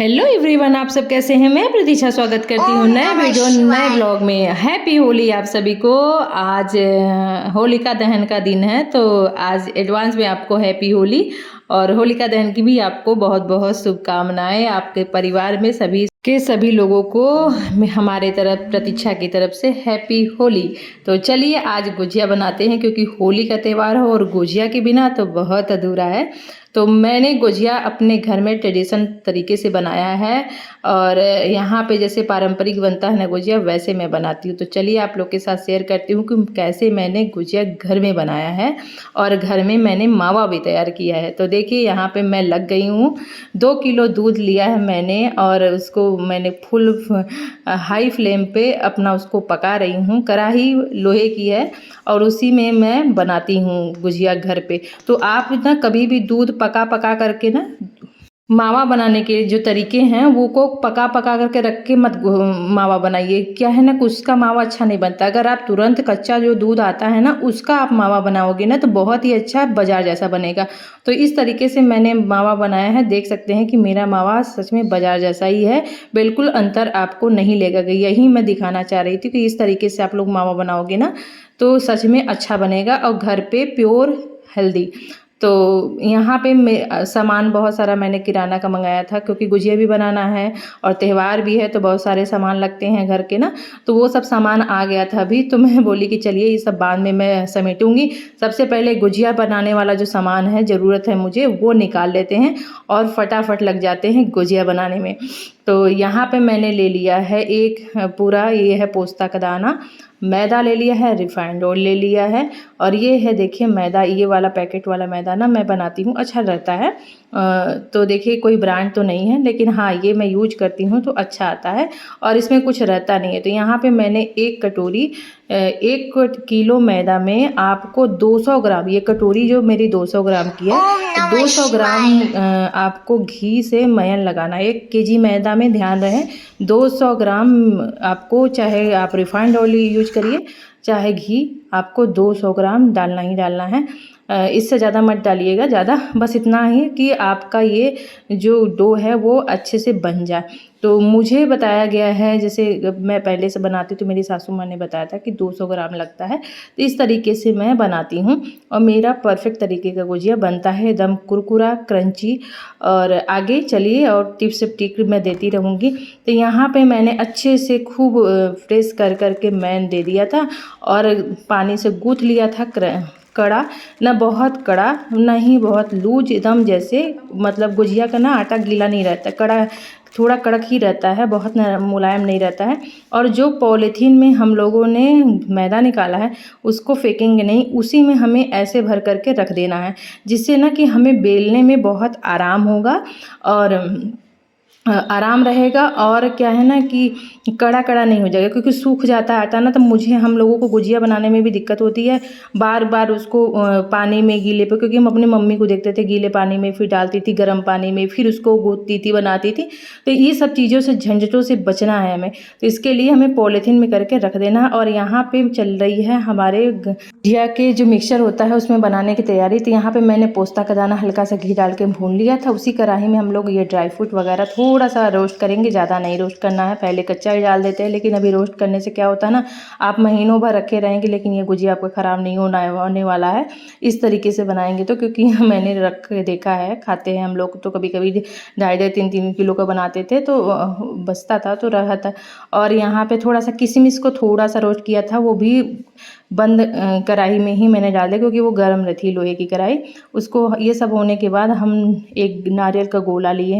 Hello everyone, आप सब कैसे हैं। मैं प्रतीक्षा स्वागत करती हूँ नए वीडियो नए ब्लॉग में। हैप्पी होली आप सभी को। आज होलिका दहन का दिन है, तो आज एडवांस में आपको हैप्पी होली और होलिका दहन की भी आपको बहुत बहुत शुभकामनाएं। आपके परिवार में सभी लोगों को हमारे तरफ प्रतीक्षा की तरफ से हैप्पी होली। तो चलिए आज गुजिया बनाते हैं, क्योंकि होली का त्यौहार है और गुजिया के बिना तो बहुत अधूरा है। तो मैंने गुजिया अपने घर में ट्रेडिशन तरीके से बनाया है, और यहाँ पे जैसे पारंपरिक बनता है ना गुजिया, वैसे मैं बनाती हूँ। तो चलिए आप लोग के साथ शेयर करती हूँ कि कैसे मैंने गुजिया घर में बनाया है, और घर में मैंने मावा भी तैयार किया है। तो देखिए यहाँ पे मैं लग गई हूँ। 2 किलो दूध लिया है मैंने, और उसको मैंने फुल हाई फ्लेम पे अपना उसको पका रही हूँ। कढ़ाई लोहे की है और उसी में मैं बनाती हूँ गुजिया घर पे। तो आप ना कभी भी दूध पका पका करके ना मावा बनाने के जो तरीके हैं वो को पका पका करके रख के मत मावा बनाइए। क्या है ना, उसका मावा अच्छा नहीं बनता। अगर आप तुरंत कच्चा जो दूध आता है ना उसका आप मावा बनाओगे ना तो बहुत ही अच्छा बाजार जैसा बनेगा। तो इस तरीके से मैंने मावा बनाया है। देख सकते हैं कि मेरा मावा सच में बाजार जैसा ही है, बिल्कुल अंतर आपको नहीं लगेगा। यही मैं दिखाना चाह रही थी कि इस तरीके से आप लोग मावा बनाओगे ना तो सच में अच्छा बनेगा, और घर पे प्योर हेल्दी। तो यहाँ पे सामान बहुत सारा मैंने किराना का मंगाया था, क्योंकि गुजिया भी बनाना है और त्यौहार भी है, तो बहुत सारे सामान लगते हैं घर के ना। तो वो सब सामान आ गया था अभी, तो मैं बोली कि चलिए ये सब बाद में मैं समेटूंगी। सबसे पहले गुजिया बनाने वाला जो सामान है, ज़रूरत है मुझे, वो निकाल लेते हैं और फटाफट लग जाते हैं गुजिया बनाने में। तो यहाँ पे मैंने ले लिया है एक पूरा, ये है पोस्ता का दाना, मैदा ले लिया है, रिफाइंड ऑयल ले लिया है, और ये है देखिए मैदा। ये वाला पैकेट वाला मैदा ना मैं बनाती हूँ, अच्छा रहता है। तो देखिए कोई ब्रांड तो नहीं है, लेकिन हाँ ये मैं यूज करती हूँ तो अच्छा आता है, और इसमें कुछ रहता नहीं है। तो यहाँ पे मैंने 1 कटोरी 1 किलो मैदा में आपको 200 ग्राम, ये कटोरी जो मेरी 200 ग्राम की है, 200 ग्राम आपको घी से मयन लगाना है। 1 केजी मैदा में ध्यान रहे 200 ग्राम आपको, चाहे आप रिफाइंड ऑयल यूज करिए चाहे घी, आपको 200 ग्राम डालना ही डालना है। इससे ज़्यादा मत डालिएगा, ज़्यादा बस इतना ही कि आपका ये जो डो है वो अच्छे से बन जाए। तो मुझे बताया गया है, जैसे मैं पहले से बनाती तो मेरी सासू माँ ने बताया था कि 200 ग्राम लगता है। तो इस तरीके से मैं बनाती हूँ, और मेरा परफेक्ट तरीके का गुजिया बनता है, एकदम कुरकुरा क्रंची। और आगे चलिए और टिप्स टिक मैं देती रहूँगी। तो यहाँ पे मैंने अच्छे से खूब प्रेस कर करके मैन दे दिया था, और पानी से गूँथ लिया था कड़ा, ना बहुत कड़ा ना ही बहुत लूज, एकदम जैसे मतलब गुजिया का ना आटा गीला नहीं रहता, कड़ा थोड़ा कड़क ही रहता है, बहुत मुलायम नहीं रहता है। और जो पॉलीथीन में हम लोगों ने मैदा निकाला है उसको फेंकेंगे नहीं, उसी में हमें ऐसे भर करके रख देना है, जिससे ना कि हमें बेलने में बहुत आराम होगा और आराम रहेगा। और क्या है ना कि कड़ा कड़ा नहीं हो जाएगा, क्योंकि सूख जाता है आटा ना, तो हम लोगों को गुजिया बनाने में भी दिक्कत होती है। बार बार उसको पानी में गीले पे, क्योंकि हम अपनी मम्मी को देखते थे गीले पानी में, फिर डालती थी गर्म पानी में, फिर उसको गूँथती थी बनाती थी। तो ये सब चीज़ों से झंझटों से बचना है हमें, तो इसके लिए हमें पॉलीथीन में करके रख देना है। और यहाँ पे चल रही है हमारे गुजिया के जो मिक्सचर होता है उसमें बनाने की तैयारी। तो यहाँ पे मैंने पोस्ता का दाना हल्का सा घी डाल के भून लिया था। उसी कढ़ाई में हम लोग ये ड्राई फ्रूट वगैरह थोड़ा सा रोस्ट करेंगे, ज़्यादा नहीं रोस्ट करना है, पहले कच्चा ही डाल देते हैं। लेकिन अभी रोस्ट करने से क्या होता है ना, आप महीनों भर रखे रहेंगे लेकिन ये गुजिया आपको ख़राब नहीं होने वाला है इस तरीके से बनाएंगे तो। क्योंकि मैंने रख के देखा है, खाते हैं हम लोग तो, कभी कभी 2.5-3 किलो का बनाते थे तो बचता था तो रहा था। और यहाँ पे थोड़ा सा किशमिश को थोड़ा सा रोस्ट किया था, वो भी बंद कढ़ाई में ही मैंने डाल दिया, क्योंकि वो गर्म रहती है लोहे की कढ़ाई। उसको ये सब होने के बाद हम एक नारियल का गोला लिए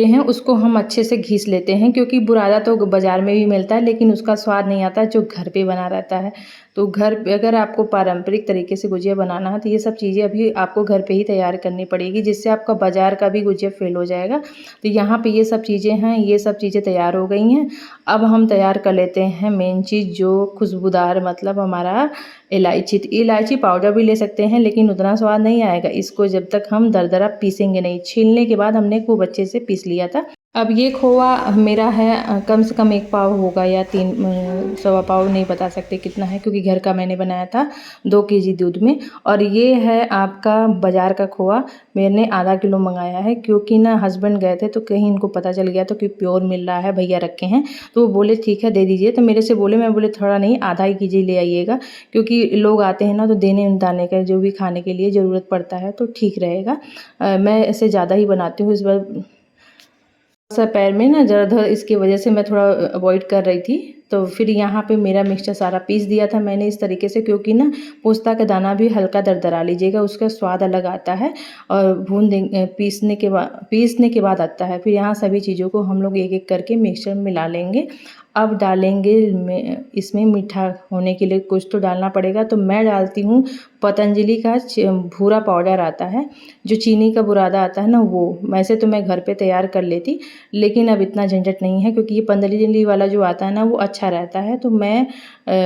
हैं उसको हम अच्छे से घिस लेते हैं, क्योंकि बुरादा तो बाज़ार में भी मिलता है लेकिन उसका स्वाद नहीं आता जो घर पे बना रहता है। तो घर पे अगर आपको पारंपरिक तरीके से गुजिया बनाना है तो ये सब चीज़ें अभी आपको घर पे ही तैयार करनी पड़ेगी, जिससे आपका बाज़ार का भी गुजिया फेल हो जाएगा। तो यहाँ पे ये सब चीज़ें हैं, ये सब चीज़ें तैयार हो गई हैं। अब हम तैयार कर लेते हैं मेन चीज़ जो खुशबूदार, मतलब हमारा इलायची। तो इलायची पाउडर भी ले सकते हैं लेकिन उतना स्वाद नहीं आएगा इसको जब तक हम दरदरा पीसेंगे नहीं। छीलने के बाद हमने खूब अच्छे से पीस लिया था। अब ये खोआ मेरा है कम से कम 1 पाव होगा या 3 सवा पाव, नहीं बता सकते कितना है क्योंकि घर का मैंने बनाया था 2 केजी दूध में। और ये है आपका बाज़ार का खोआ, मैंने आधा किलो मंगाया है क्योंकि ना हस्बैंड गए थे तो कहीं इनको पता चल गया तो कि प्योर मिल रहा है, भैया रखे हैं तो वो बोले ठीक है दे दीजिए। तो मेरे से बोले, मैं बोले थोड़ा नहीं आधा ही केजी ले आइएगा क्योंकि लोग आते हैं ना तो देने दाने का जो भी खाने के लिए ज़रूरत पड़ता है तो ठीक रहेगा। मैं ऐसे ज़्यादा ही बनाती हूँ। इस बार सा पैर में ना दर्द है, इसकी वजह से मैं थोड़ा अवॉइड कर रही थी। तो फिर यहाँ पे मेरा मिक्सचर सारा पीस दिया था मैंने इस तरीके से, क्योंकि ना पोस्ता का दाना भी हल्का दरदरा लीजिएगा, उसका स्वाद अलग आता है और पीसने के बाद आता है। फिर यहाँ सभी चीज़ों को हम लोग एक एक करके मिक्सचर में मिला लेंगे। अब डालेंगे इसमें मीठा होने के लिए कुछ तो डालना पड़ेगा, तो मैं डालती हूँ पतंजलि का भूरा पाउडर आता है, जो चीनी का बुरादा आता है ना वो। वैसे तो मैं घर पे तैयार कर लेती, लेकिन अब इतना झंझट नहीं है क्योंकि ये पतंजलि वाला जो आता है ना वो अच्छा रहता है, तो मैं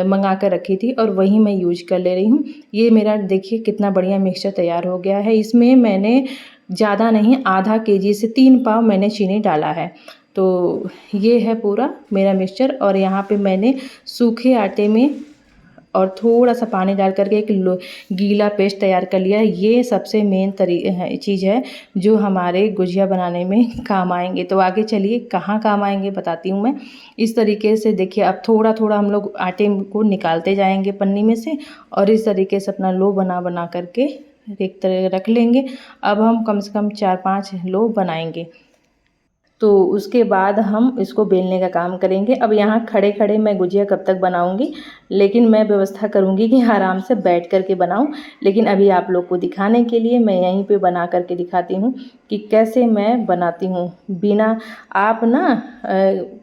मंगा कर रखी थी और वही मैं यूज कर ले रही हूँ। ये मेरा देखिए कितना बढ़िया मिक्सचर तैयार हो गया है। इसमें मैंने ज़्यादा नहीं, आधा केजी से 3 पाव मैंने चीनी डाला है। तो ये है पूरा मेरा मिक्सचर। और यहाँ पे मैंने सूखे आटे में और थोड़ा सा पानी डाल करके एक गीला पेस्ट तैयार कर लिया है। ये सबसे मेन चीज़ है जो हमारे गुजिया बनाने में काम आएंगे। तो आगे चलिए कहाँ काम आएंगे बताती हूँ मैं। इस तरीके से देखिए, अब थोड़ा थोड़ा हम लोग आटे को निकालते जाएंगे पन्नी में से और इस तरीके से अपना लो बना बना करके एक तरह रख लेंगे। अब हम कम से कम 4-5 लो बनाएंगे, तो उसके बाद हम इसको बेलने का काम करेंगे। अब यहाँ खड़े खड़े मैं गुजिया कब तक बनाऊँगी, लेकिन मैं व्यवस्था करूँगी कि आराम से बैठ कर के बनाऊँ। लेकिन अभी आप लोग को दिखाने के लिए मैं यहीं पे बना करके दिखाती हूँ कि कैसे मैं बनाती हूँ। बिना आप ना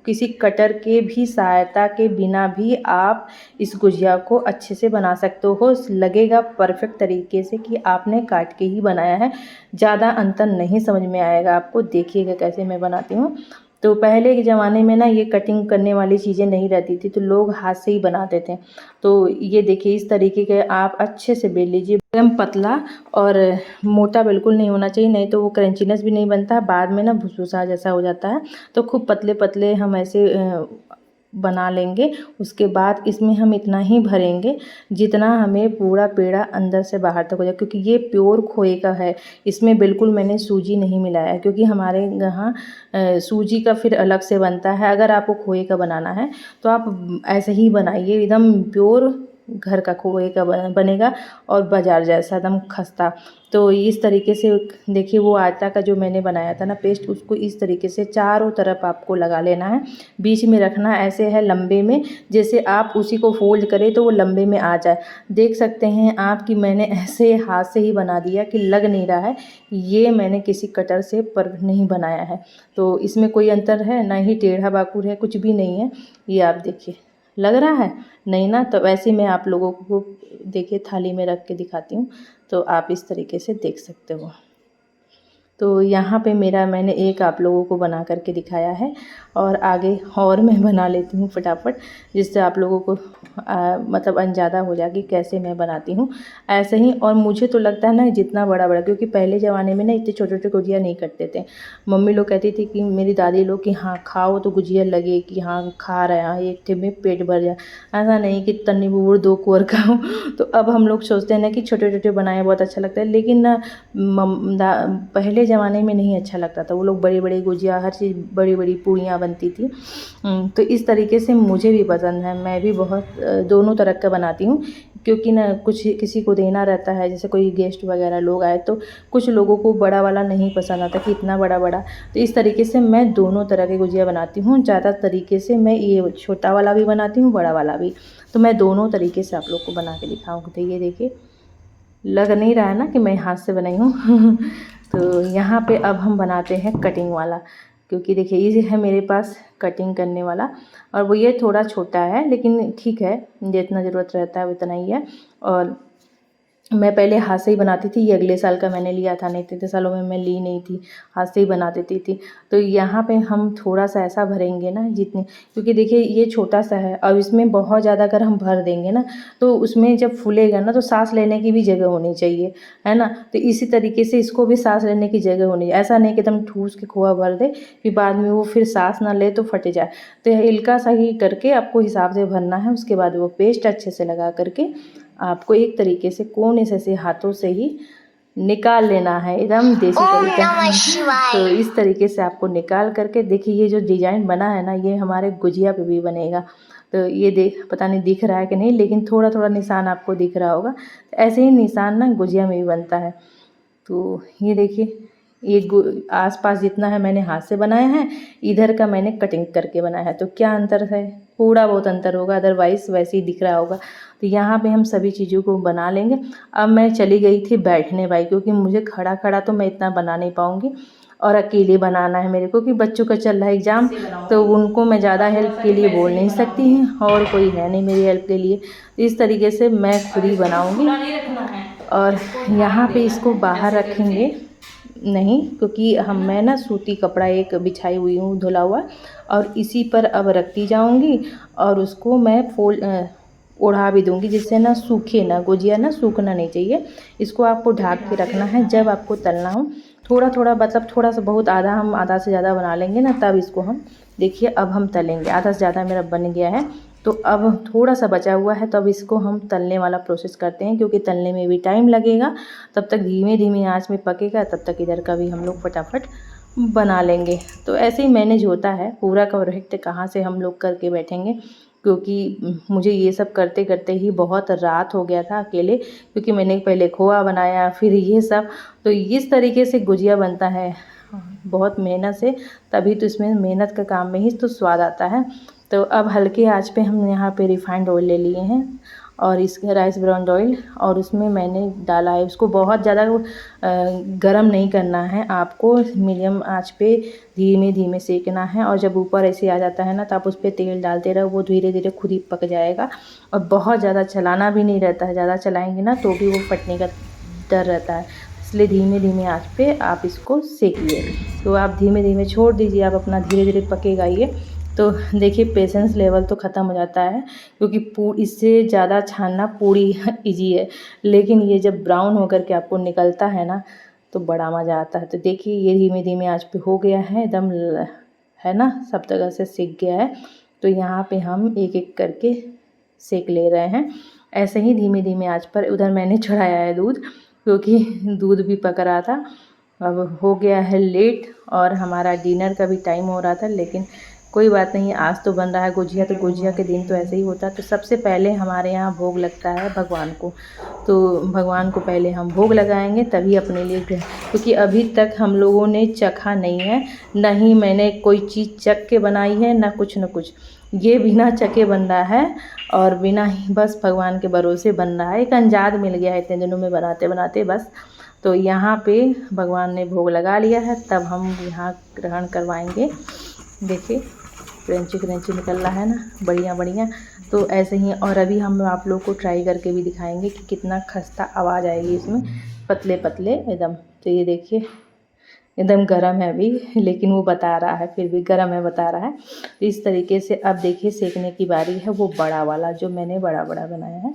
किसी कटर के भी सहायता के बिना भी आप इस गुजिया को अच्छे से बना सकते हो। लगेगा परफेक्ट तरीके से कि आपने काट के ही बनाया है, ज़्यादा अंतर नहीं समझ में आएगा आपको। देखिएगा कैसे मैं बनाती हूँ। तो पहले के ज़माने में ना ये कटिंग करने वाली चीज़ें नहीं रहती थी, तो लोग हाथ से ही बनाते थे। तो ये देखिए इस तरीके के आप अच्छे से बेल लीजिए, एकदम पतला और मोटा बिल्कुल नहीं होना चाहिए, नहीं तो वो क्रंचीनेस भी नहीं बनता, बाद में ना भुसभुसा जैसा हो जाता है। तो खूब पतले पतले हम ऐसे बना लेंगे। उसके बाद इसमें हम इतना ही भरेंगे जितना हमें पूरा पेड़ा अंदर से बाहर तक हो जाए, क्योंकि ये प्योर खोए का है। इसमें बिल्कुल मैंने सूजी नहीं मिलाया, क्योंकि हमारे यहाँ सूजी का फिर अलग से बनता है। अगर आपको खोए का बनाना है तो आप ऐसे ही बनाइए, एकदम प्योर घर का खोए का बनेगा और बाज़ार जैसा एकदम खस्ता। तो इस तरीके से देखिए वो आटा का जो मैंने बनाया था ना पेस्ट, उसको इस तरीके से चारों तरफ आपको लगा लेना है। बीच में रखना ऐसे है लंबे में, जैसे आप उसी को फोल्ड करें तो वो लंबे में आ जाए। देख सकते हैं आप कि मैंने ऐसे हाथ से ही बना दिया कि लग नहीं रहा है ये मैंने किसी कटर से पर नहीं बनाया है। तो इसमें कोई अंतर है ना ही टेढ़ा बाकुर है, कुछ भी नहीं है। ये आप देखिए, लग रहा है नहीं ना? तो वैसे मैं आप लोगों को देखिए थाली में रख के दिखाती हूँ, तो आप इस तरीके से देख सकते हो। तो यहाँ पे मेरा मैंने एक आप लोगों को बना करके दिखाया है और आगे और मैं बना लेती हूँ फटाफट, जिससे आप लोगों को मतलब अंदाज़ा हो जाएगी कैसे मैं बनाती हूँ ऐसे ही। और मुझे तो लगता है ना जितना बड़ा बड़ा, क्योंकि पहले ज़माने में ना इतने छोटे छोटे गुजिया नहीं करते थे। मम्मी लोग कहती थी कि मेरी दादी लोग कि हाँ खाओ तो गुजिया लगे कि हाँ खा रहे हैं, एक थे में पेट भर जाए, ऐसा नहीं कि तन्नी बुबुर 2 कोर खाओ। तो अब हम लोग सोचते हैं ना कि छोटे छोटे बनाए बहुत अच्छा लगता है, लेकिन ना पहले ज़माने में नहीं अच्छा लगता था। वो लोग बड़ी बड़ी गुजिया, हर चीज़ बड़ी बड़ी पूड़ियाँ बनती थी। तो इस तरीके से मुझे भी पसंद है, मैं भी बहुत दोनों तरह का बनाती हूँ, क्योंकि ना कुछ किसी को देना रहता है, जैसे कोई गेस्ट वगैरह लोग आए तो कुछ लोगों को बड़ा वाला नहीं पसंद आता कि इतना बड़ा बड़ा। तो इस तरीके से मैं दोनों तरह के गुजिया बनाती हूँ। ज़्यादा तरीके से मैं ये छोटा वाला भी बनाती हूँ, बड़ा वाला भी। तो मैं दोनों तरीके से आप लोग को बना के दिखाऊँगी। तो ये देखिए, लग नहीं रहा है ना कि मैं हाथ से बनाई हूँ। तो यहाँ पे अब हम बनाते हैं कटिंग वाला, क्योंकि देखिए ये है मेरे पास कटिंग करने वाला, और वो ये थोड़ा छोटा है लेकिन ठीक है, जितना ज़रूरत रहता है उतना ही है। और मैं पहले हाथ से ही बनाती थी, ये अगले साल का मैंने लिया था, नहीं इतने सालों में मैं ली नहीं थी, हाथ से ही बना देती थी। तो यहाँ पे हम थोड़ा सा ऐसा भरेंगे ना जितने, क्योंकि देखिए ये छोटा सा है, अब इसमें बहुत ज़्यादा अगर हम भर देंगे ना तो उसमें जब फूलेगा ना तो सांस लेने की भी जगह होनी चाहिए, है ना। तो इसी तरीके से इसको भी सांस लेने की जगह होनी चाहिए, ऐसा नहीं कि एकदम ठूस के खोआ भर दे फिर बाद में वो फिर सांस ना ले तो फट जाए। तो हल्का सा ही करके आपको हिसाब से भरना है। उसके बाद वो पेस्ट अच्छे से लगा करके आपको एक तरीके से कोने से हाथों से ही निकाल लेना है, एकदम देसी तरीका। तो इस तरीके से आपको निकाल करके देखिए ये जो डिज़ाइन बना है ना ये हमारे गुजिया पे भी बनेगा। तो ये पता नहीं दिख रहा है कि नहीं, लेकिन थोड़ा थोड़ा निशान आपको दिख रहा होगा। तो ऐसे ही निशान ना गुजिया में भी बनता है। तो ये देखिए ये आसपास जितना है मैंने हाथ से बनाया है, इधर का मैंने कटिंग करके बनाया है। तो क्या अंतर है, थोड़ा बहुत अंतर होगा, अदरवाइज़ वैसे ही दिख रहा होगा। तो यहाँ पे हम सभी चीज़ों को बना लेंगे। अब मैं चली गई थी बैठने भाई, क्योंकि मुझे खड़ा खड़ा तो मैं इतना बना नहीं पाऊँगी और अकेले बनाना है मेरे को, कि बच्चों का चल रहा है एग्ज़ाम, तो उनको मैं ज़्यादा हेल्प के लिए बोल नहीं सकती हूँ और कोई है नहीं मेरी हेल्प के लिए। इस तरीके से मैं खुद ही बनाऊँगी। और यहाँ पे इसको बाहर रखेंगे नहीं, क्योंकि मैं ना सूती कपड़ा एक बिछाई हुई हूँ धुला हुआ, और इसी पर अब रखती जाऊँगी और उसको मैं ओढ़ा भी दूँगी, जिससे ना सूखे ना, गुजिया ना सूखना नहीं चाहिए। इसको आपको ढक के रखना है। जब आपको तलना हो थोड़ा थोड़ा, मतलब थोड़ा सा बहुत, आधा से ज़्यादा बना लेंगे ना, तब इसको हम देखिए अब हम तलेंगे। आधा से ज़्यादा मेरा बन गया है, तो अब थोड़ा सा बचा हुआ है, तो अब इसको हम तलने वाला प्रोसेस करते हैं, क्योंकि तलने में भी टाइम लगेगा। तब तक धीमे धीमे आंच में पकेगा, तब तक इधर का भी हम लोग फटाफट बना लेंगे। तो ऐसे ही मैनेज होता है, पूरा का प्रोजेक्ट कहाँ से हम लोग करके बैठेंगे, क्योंकि मुझे ये सब करते करते ही बहुत रात हो गया था अकेले, क्योंकि मैंने पहले खोआ बनाया फिर ये सब। तो इस तरीके से गुजिया बनता है बहुत मेहनत से, तभी तो इसमें मेहनत का काम में ही तो स्वाद आता है। तो अब हल्के आंच पे हम यहाँ पे रिफाइंड ऑयल ले लिए हैं और इसका राइस ब्राउन ऑयल, और उसमें मैंने डाला है, उसको बहुत ज़्यादा गरम नहीं करना है आपको, मीडियम आंच पे धीमे धीमे सेकना है। और जब ऊपर ऐसे आ जाता है ना तो आप उस पर तेल डालते रहो, वो धीरे धीरे खुद ही पक जाएगा। और बहुत ज़्यादा चलाना भी नहीं रहता है, ज़्यादा चलाएंगे ना तो भी वो फटने का डर रहता है, इसलिए धीमे धीमे आंच पे आप इसको सेकिए। तो आप धीमे धीमे छोड़ दीजिए, आप अपना धीरे धीरे पकेगा ये। तो देखिए पेशेंस लेवल तो ख़त्म हो जाता है, क्योंकि इससे ज़्यादा छानना पूरी इजी है, लेकिन ये जब ब्राउन होकर के आपको निकलता है ना तो बड़ा मज़ा आता है। तो देखिए ये धीमे धीमे आंच पे हो गया है एकदम, है ना, सब तरह से सिक गया है। तो यहाँ पे हम एक एक करके सेक ले रहे हैं, ऐसे ही धीमे धीमे आंच पर। उधर मैंने चढ़ाया है दूध, क्योंकि दूध भी पक रहा था। अब हो गया है लेट और हमारा डिनर का भी टाइम हो रहा था, लेकिन कोई बात नहीं, आज तो बन रहा है गुजिया, तो गुजिया के दिन तो ऐसे ही होता है। तो सबसे पहले हमारे यहाँ भोग लगता है भगवान को, तो भगवान को पहले हम भोग लगाएंगे, तभी अपने लिए, क्योंकि अभी तक हम लोगों ने चखा नहीं है, ना ही मैंने कोई चीज़ चख के बनाई है, ना कुछ, ये बिना चखे बन रहा है और बिना ही बस भगवान के भरोसे बन रहा है। एक अंदाज़ मिल गया है इतने दिनों में बनाते बनाते बस। तो यहाँ पे भगवान ने भोग लगा लिया है, तब हम यहाँ ग्रहण करवाएंगे। देखिए क्रंची निकल रहा है ना, बढ़िया बढ़िया। तो ऐसे ही, और अभी हम आप लोग को ट्राई करके भी दिखाएंगे कि कितना खस्ता आवाज़ आएगी इसमें, पतले पतले एकदम। तो ये देखिए एकदम गरम है अभी, लेकिन वो बता रहा है, फिर भी गरम है बता रहा है। तो इस तरीके से अब देखिए सेकने की बारी है, वो बड़ा वाला जो मैंने बड़ा बनाया है,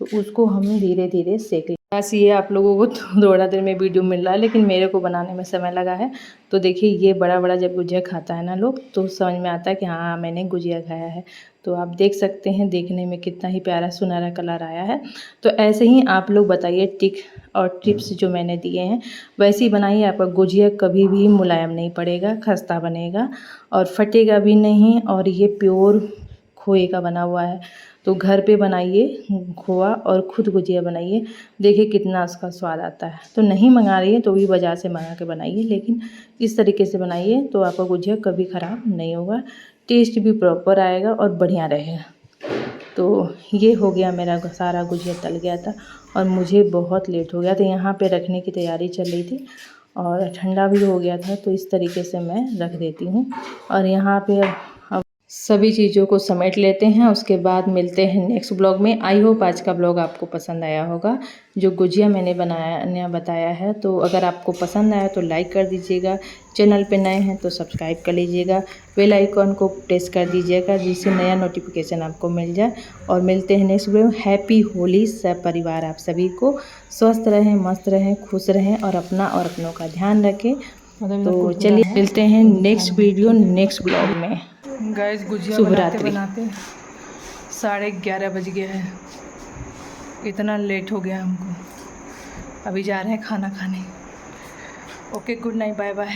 तो उसको हम धीरे धीरे सेक लें। बस ये आप लोगों को थोड़ा देर में वीडियो मिल रहा है, लेकिन मेरे को बनाने में समय लगा है। तो देखिए ये बड़ा जब गुजिया खाता है ना लोग, तो समझ में आता है कि हाँ मैंने गुजिया खाया है। तो आप देख सकते हैं देखने में कितना ही प्यारा सुनहरा कलर आया है। तो ऐसे ही आप लोग बताइए टिक और टिप्स जो मैंने दिए हैं वैसे ही बनाइए, आपका गुजिया कभी भी मुलायम नहीं पड़ेगा, खस्ता बनेगा और फटेगा भी नहीं। और ये प्योर खोए का बना हुआ है, तो घर पे बनाइए खोआ और ख़ुद गुजिया बनाइए, देखिए कितना उसका स्वाद आता है। तो नहीं मंगा रही है तो भी बाज़ार से मंगा के बनाइए, लेकिन इस तरीके से बनाइए तो आपका गुजिया कभी ख़राब नहीं होगा, टेस्ट भी प्रॉपर आएगा और बढ़िया रहेगा। तो ये हो गया मेरा सारा गुजिया तल गया था और मुझे बहुत लेट हो गया, तो यहाँ पे रखने की तैयारी चल रही थी और ठंडा भी हो गया था। तो इस तरीके से मैं रख देती हूँ। और यहाँ पे अब सभी चीज़ों को समेट लेते हैं। उसके बाद मिलते हैं नेक्स्ट ब्लॉग में। आई होप आज का ब्लॉग आपको पसंद आया होगा। जो गुजिया मैंने बताया है, तो अगर आपको पसंद आया तो लाइक कर दीजिएगा। चैनल पे नए हैं तो सब्सक्राइब कर लीजिएगा। बेल आइकॉन को प्रेस कर दीजिएगा जिससे नया नोटिफिकेशन आपको मिल जाए। और मिलते हैं नेक्स्ट वीडियो में। हैप्पी होली सब परिवार। आप सभी को स्वस्थ रहें, मस्त रहें, खुश रहें और अपना और अपनों का ध्यान रखें। तो चलिए मिलते हैं नेक्स्ट वीडियो नेक्स्ट ब्लॉग में। गाइस गुजिया शुभरात्रि। बनाते 11:30 बज गया है। इतना लेट हो गया हमको। अभी जा रहे हैं खाना खाने। Okay, good night, bye bye.